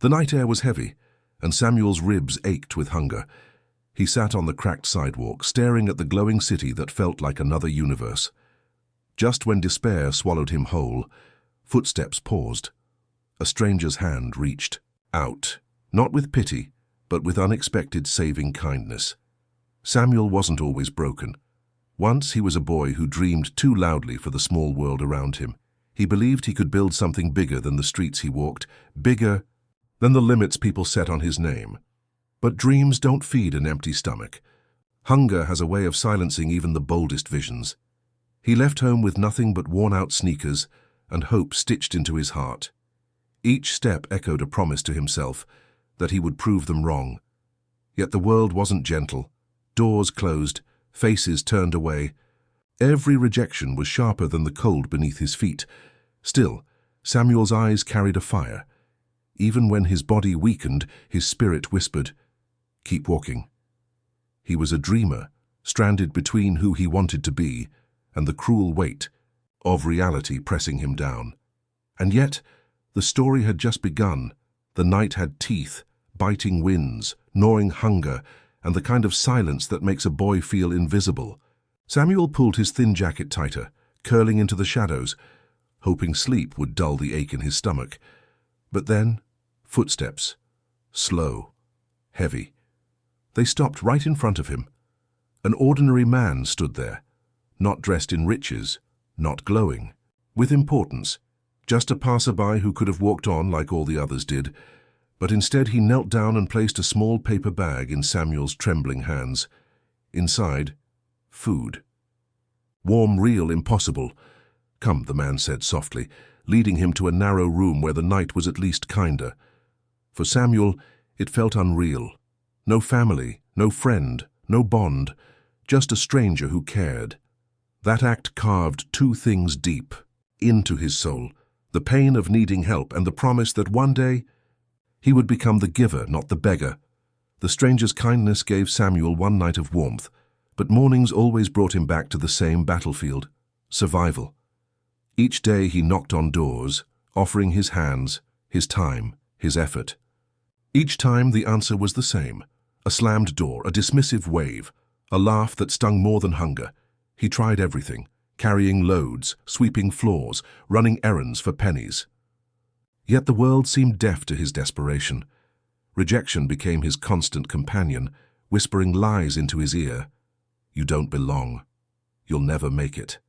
The night air was heavy, and Samuel's ribs ached with hunger. He sat on the cracked sidewalk, staring at the glowing city that felt like another universe. Just when despair swallowed him whole, footsteps paused. A stranger's hand reached out, not with pity, but with unexpected saving kindness. Samuel wasn't always broken. Once he was a boy who dreamed too loudly for the small world around him. He believed he could build something bigger than the streets he walked, bigger than the limits people set on his name. But dreams don't feed an empty stomach. Hunger has a way of silencing even the boldest visions. He left home with nothing but worn-out sneakers and hope stitched into his heart. Each step echoed a promise to himself that he would prove them wrong. Yet the world wasn't gentle. Doors closed, faces turned away. Every rejection was sharper than the cold beneath his feet. Still, Samuel's eyes carried a fire. Even when his body weakened, his spirit whispered, "Keep walking." He was a dreamer, stranded between who he wanted to be and the cruel weight of reality pressing him down. And yet, the story had just begun. The night had teeth, biting winds, gnawing hunger, and the kind of silence that makes a boy feel invisible. Samuel pulled his thin jacket tighter, curling into the shadows, hoping sleep would dull the ache in his stomach. But then, footsteps, slow, heavy. They stopped right in front of him. An ordinary man stood there, not dressed in riches, not glowing, with importance, just a passerby who could have walked on like all the others did. But instead he knelt down and placed a small paper bag in Samuel's trembling hands. Inside, food. Warm, real, impossible. "Come," the man said softly, leading him to a narrow room where the night was at least kinder. For Samuel, it felt unreal. No family, no friend, no bond, just a stranger who cared. That act carved two things deep into his soul: the pain of needing help and the promise that one day he would become the giver, not the beggar. The stranger's kindness gave Samuel one night of warmth, but mornings always brought him back to the same battlefield: survival. Each day he knocked on doors, offering his hands, his time, his effort. Each time the answer was the same: a slammed door, a dismissive wave, a laugh that stung more than hunger. He tried everything, carrying loads, sweeping floors, running errands for pennies. Yet the world seemed deaf to his desperation. Rejection became his constant companion, whispering lies into his ear. "You don't belong. You'll never make it."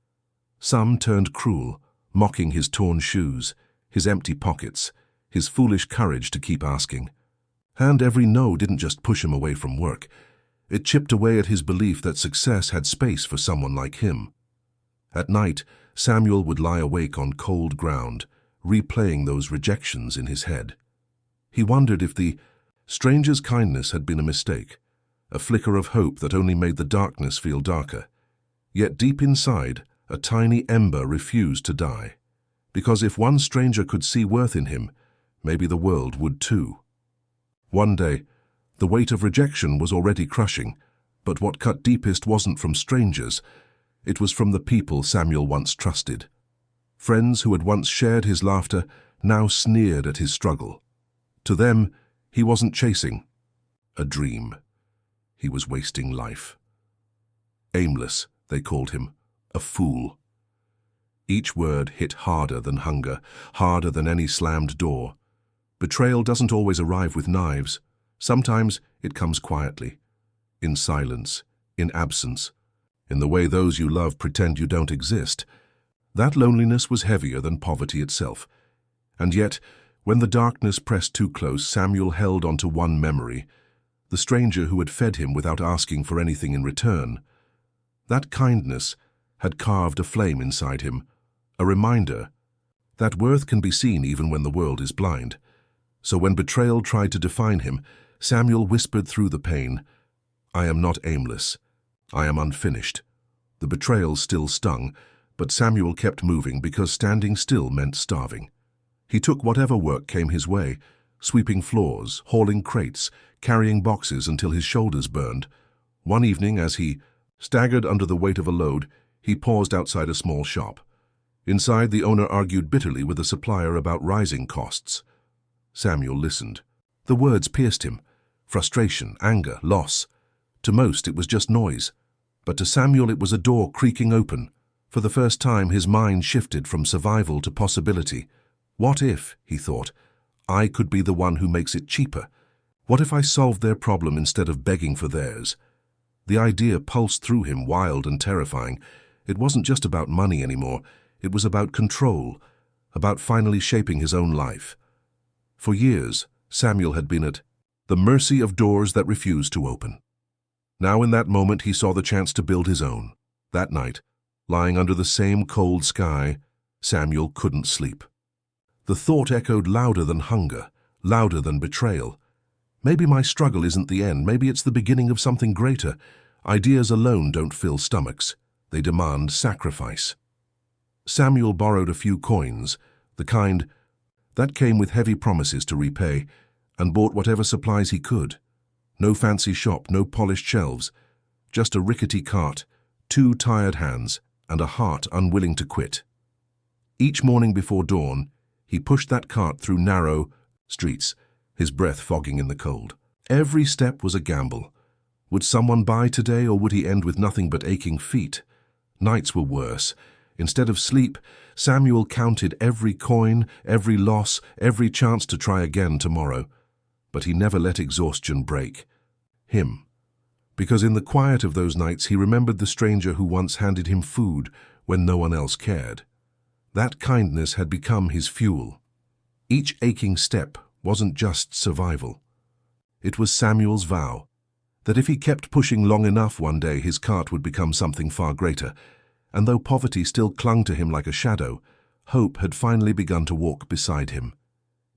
Some turned cruel, mocking his torn shoes, his empty pockets, his foolish courage to keep asking. And every no didn't just push him away from work. It chipped away at his belief that success had space for someone like him. At night, Samuel would lie awake on cold ground, replaying those rejections in his head. He wondered if the stranger's kindness had been a mistake, a flicker of hope that only made the darkness feel darker. Yet deep inside, a tiny ember refused to die. Because if one stranger could see worth in him, maybe the world would too. One day, the weight of rejection was already crushing, but what cut deepest wasn't from strangers. It was from the people Samuel once trusted. Friends who had once shared his laughter now sneered at his struggle. To them, he wasn't chasing a dream. He was wasting life. Aimless, they called him, a fool. Each word hit harder than hunger, harder than any slammed door. Betrayal doesn't always arrive with knives. Sometimes it comes quietly, in silence, in absence, in the way those you love pretend you don't exist. That loneliness was heavier than poverty itself. And yet, when the darkness pressed too close, Samuel held onto one memory: the stranger who had fed him without asking for anything in return. That kindness had carved a flame inside him, a reminder that worth can be seen even when the world is blind. So when betrayal tried to define him, Samuel whispered through the pain, "I am not aimless. I am unfinished." The betrayal still stung, but Samuel kept moving because standing still meant starving. He took whatever work came his way, sweeping floors, hauling crates, carrying boxes until his shoulders burned. One evening, as he staggered under the weight of a load, he paused outside a small shop. Inside, the owner argued bitterly with the supplier about rising costs. Samuel listened. The words pierced him. Frustration, anger, loss. To most, it was just noise. But to Samuel, it was a door creaking open. For the first time, his mind shifted from survival to possibility. What if, he thought, I could be the one who makes it cheaper? What if I solved their problem instead of begging for theirs? The idea pulsed through him, wild and terrifying. It wasn't just about money anymore. It was about control, about finally shaping his own life. For years, Samuel had been at the mercy of doors that refused to open. Now in that moment he saw the chance to build his own. That night, lying under the same cold sky, Samuel couldn't sleep. The thought echoed louder than hunger, louder than betrayal. Maybe my struggle isn't the end, maybe it's the beginning of something greater. Ideas alone don't fill stomachs, they demand sacrifice. Samuel borrowed a few coins, the kind that came with heavy promises to repay, and bought whatever supplies he could. No fancy shop, no polished shelves, just a rickety cart, 2 tired hands, and a heart unwilling to quit. Each morning before dawn, he pushed that cart through narrow streets, his breath fogging in the cold. Every step was a gamble. Would someone buy today, or would he end with nothing but aching feet? Nights were worse. Instead of sleep, Samuel counted every coin, every loss, every chance to try again tomorrow. But he never let exhaustion break him. Because in the quiet of those nights he remembered the stranger who once handed him food when no one else cared. That kindness had become his fuel. Each aching step wasn't just survival. It was Samuel's vow that if he kept pushing long enough, one day his cart would become something far greater. And though poverty still clung to him like a shadow, hope had finally begun to walk beside him.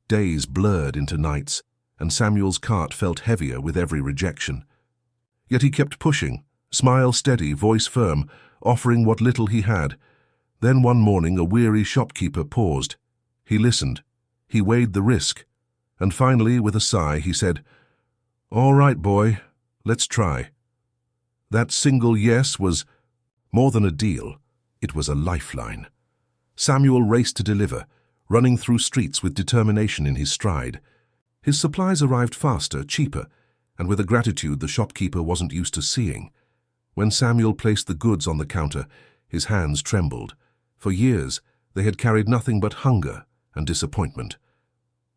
Days blurred into nights, and Samuel's cart felt heavier with every rejection. Yet he kept pushing, smile steady, voice firm, offering what little he had. Then one morning a weary shopkeeper paused. He listened. He weighed the risk. And finally, with a sigh, he said, "All right, boy, let's try." That single yes was more than a deal. It was a lifeline. Samuel raced to deliver, running through streets with determination in his stride. His supplies arrived faster, cheaper, and with a gratitude the shopkeeper wasn't used to seeing. When Samuel placed the goods on the counter, his hands trembled. For years, they had carried nothing but hunger and disappointment.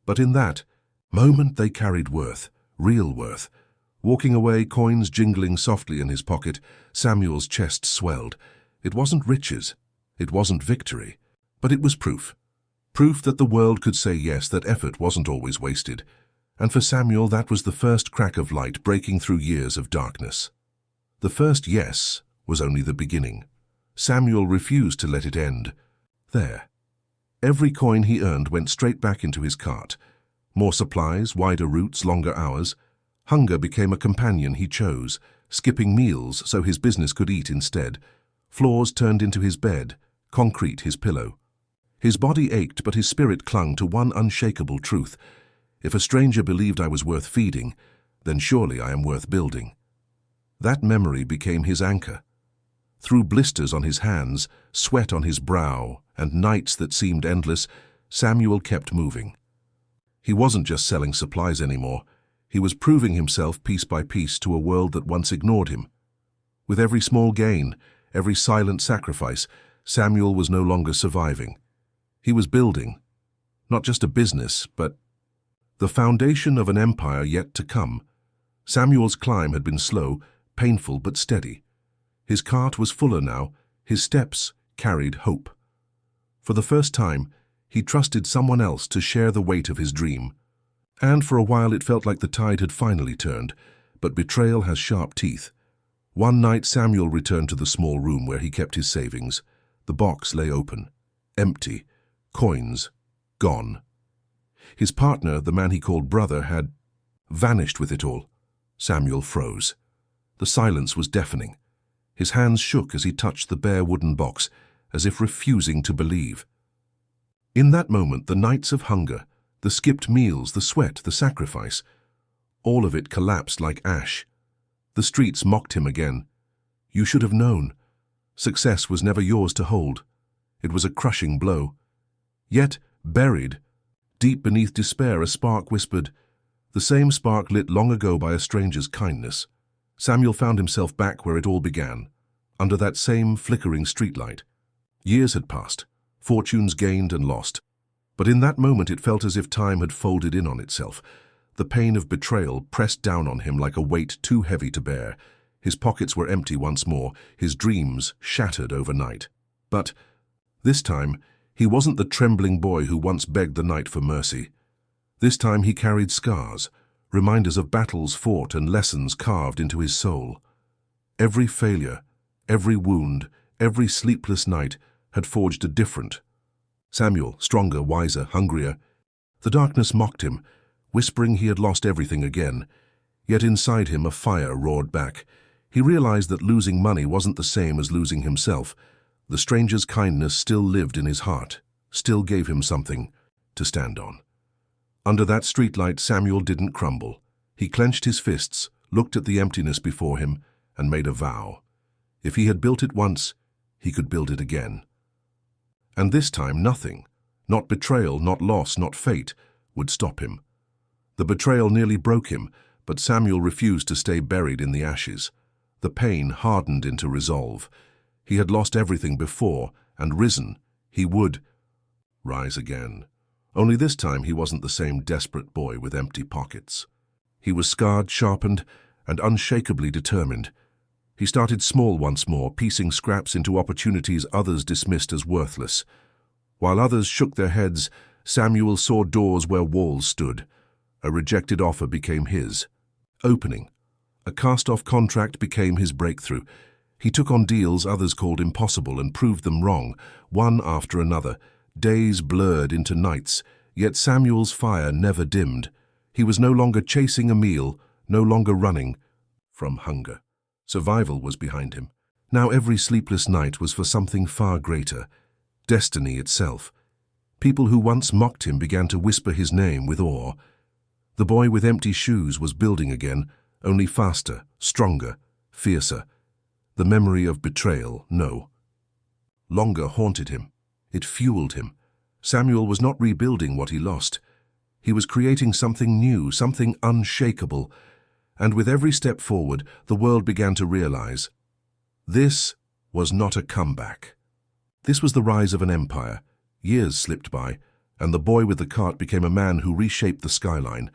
But in that moment they carried worth, real worth. Walking away, coins jingling softly in his pocket, Samuel's chest swelled. It wasn't riches, it wasn't victory, but it was proof. Proof that the world could say yes, that effort wasn't always wasted. And for Samuel, that was the first crack of light breaking through years of darkness. The first yes was only the beginning. Samuel refused to let it end there. Every coin he earned went straight back into his cart. More supplies, wider routes, longer hours. Hunger became a companion he chose, skipping meals so his business could eat instead. Floors turned into his bed, concrete his pillow. His body ached, but his spirit clung to one unshakable truth. If a stranger believed I was worth feeding, then surely I am worth building. That memory became his anchor. Through blisters on his hands, sweat on his brow, and nights that seemed endless, Samuel kept moving. He wasn't just selling supplies anymore. He was proving himself piece by piece to a world that once ignored him. With every small gain, every silent sacrifice, Samuel was no longer surviving. He was building, not just a business, but the foundation of an empire yet to come. Samuel's climb had been slow, painful but steady. His cart was fuller now, his steps carried hope. For the first time, he trusted someone else to share the weight of his dream. And for a while it felt like the tide had finally turned, but betrayal has sharp teeth. One night Samuel returned to the small room where he kept his savings. The box lay open, empty, coins gone. His partner, the man he called brother, had vanished with it all. Samuel froze. The silence was deafening. His hands shook as he touched the bare wooden box, as if refusing to believe. In that moment, the nights of hunger, the skipped meals, the sweat, the sacrifice, all of it collapsed like ash. The streets mocked him again. You should have known. Success was never yours to hold. It was a crushing blow. Yet, buried, Deep beneath despair, a spark whispered, the same spark lit long ago by a stranger's kindness. Samuel found himself back where it all began, under that same flickering streetlight. Years had passed, fortunes gained and lost, but in that moment it felt as if time had folded in on itself. The pain of betrayal pressed down on him like a weight too heavy to bear. His pockets were empty once more, his dreams shattered overnight. But this time, he wasn't the trembling boy who once begged the night for mercy. This time he carried scars, reminders of battles fought and lessons carved into his soul. Every failure, every wound, every sleepless night had forged a different. Samuel, stronger, wiser, hungrier. The darkness mocked him, whispering he had lost everything again. Yet inside him a fire roared back. He realized that losing money wasn't the same as losing himself. The stranger's kindness still lived in his heart, still gave him something to stand on. Under that streetlight, Samuel didn't crumble. He clenched his fists, looked at the emptiness before him, and made a vow. If he had built it once, he could build it again. And this time nothing, not betrayal, not loss, not fate, would stop him. The betrayal nearly broke him, but Samuel refused to stay buried in the ashes. The pain hardened into resolve. He had lost everything before, and risen. He would rise again. Only this time he wasn't the same desperate boy with empty pockets. He was scarred, sharpened, and unshakably determined. He started small once more, piecing scraps into opportunities others dismissed as worthless. While others shook their heads, Samuel saw doors where walls stood. A rejected offer became his opening. A cast-off contract became his breakthrough. He took on deals others called impossible and proved them wrong, one after another. Days blurred into nights, yet Samuel's fire never dimmed. He was no longer chasing a meal, no longer running from hunger. Survival was behind him. Now every sleepless night was for something far greater, destiny itself. People who once mocked him began to whisper his name with awe. The boy with empty shoes was building again, only faster, stronger, fiercer. The memory of betrayal, no longer haunted him. It fueled him. Samuel was not rebuilding what he lost. He was creating something new, something unshakable. And with every step forward, the world began to realize this was not a comeback. This was the rise of an empire. Years slipped by, and the boy with the cart became a man who reshaped the skyline.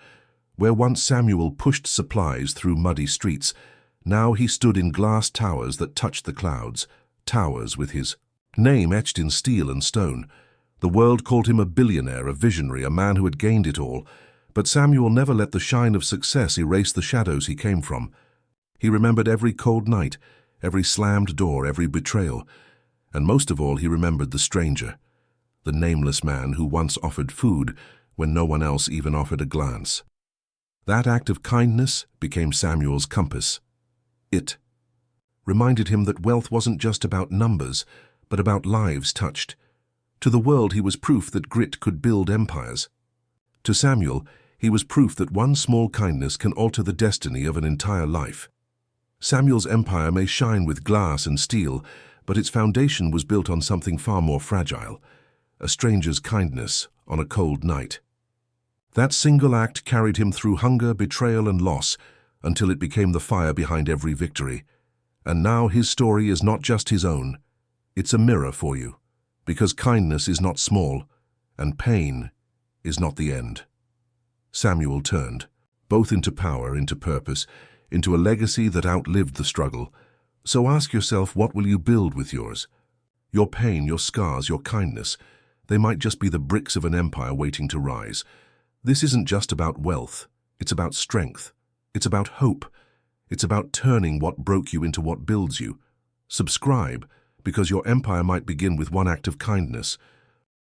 Where once Samuel pushed supplies through muddy streets, now he stood in glass towers that touched the clouds, towers with his name etched in steel and stone. The world called him a billionaire, a visionary, a man who had gained it all. But Samuel never let the shine of success erase the shadows he came from. He remembered every cold night, every slammed door, every betrayal. And most of all, he remembered the stranger, the nameless man who once offered food when no one else even offered a glance. That act of kindness became Samuel's compass. It reminded him that wealth wasn't just about numbers, but about lives touched. To the world, he was proof that grit could build empires. To Samuel, he was proof that one small kindness can alter the destiny of an entire life. Samuel's empire may shine with glass and steel, but its foundation was built on something far more fragile, a stranger's kindness on a cold night. That single act carried him through hunger, betrayal, and loss, until it became the fire behind every victory. And now his story is not just his own. It's a mirror for you, because kindness is not small, and pain is not the end. Samuel turned, both into power, into purpose, into a legacy that outlived the struggle. So ask yourself, what will you build with yours? Your pain, your scars, your kindness, they might just be the bricks of an empire waiting to rise. This isn't just about wealth, it's about strength, it's about hope, it's about turning what broke you into what builds you. Subscribe, because your empire might begin with one act of kindness,